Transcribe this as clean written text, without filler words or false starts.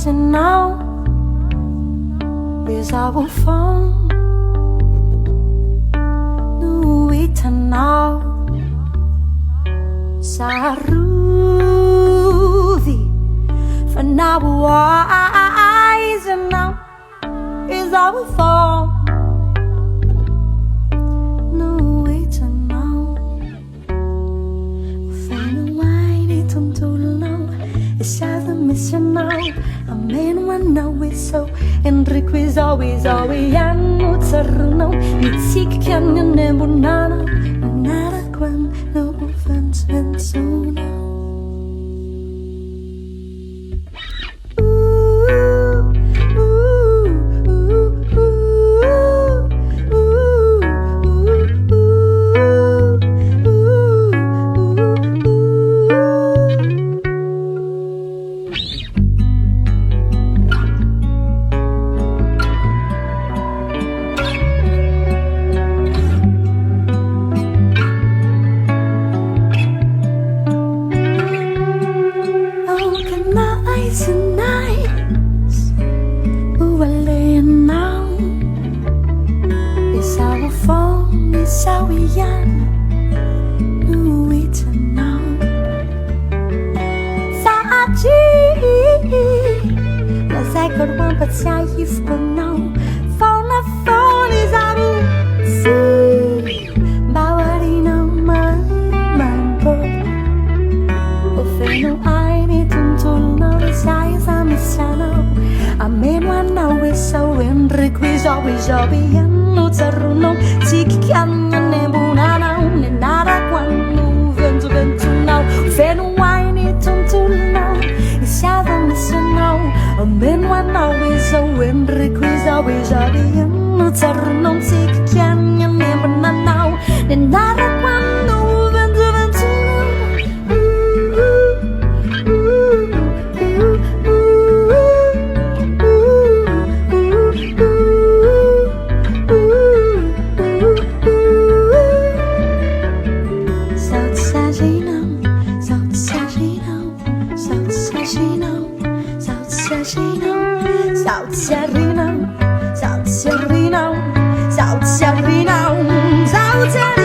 missing now is our phone. Nous now Tsarovy for now wise and now is our phone. Nous now find wine to now it's either missing now I mean one now is so Enrico is always hanno Tsarovy it's sick can you never know nada quando offense now. Sao yan nuôi chân nào xa chi là dài còn quan bật dài if còn nào phone là phone is out si bao đi nào mà bơ ô phê nào ai đi tung tung nào đi dài ra mi xa nào a men one now is so Enrico is always hanno Tsarovy si che hanno nebuna now ne nada quando vento now fe no wine tonto now is either missing now a men one now is so Enrico is always hanno Tsarovy si che hanno nebuna now ne nada quando vento Sao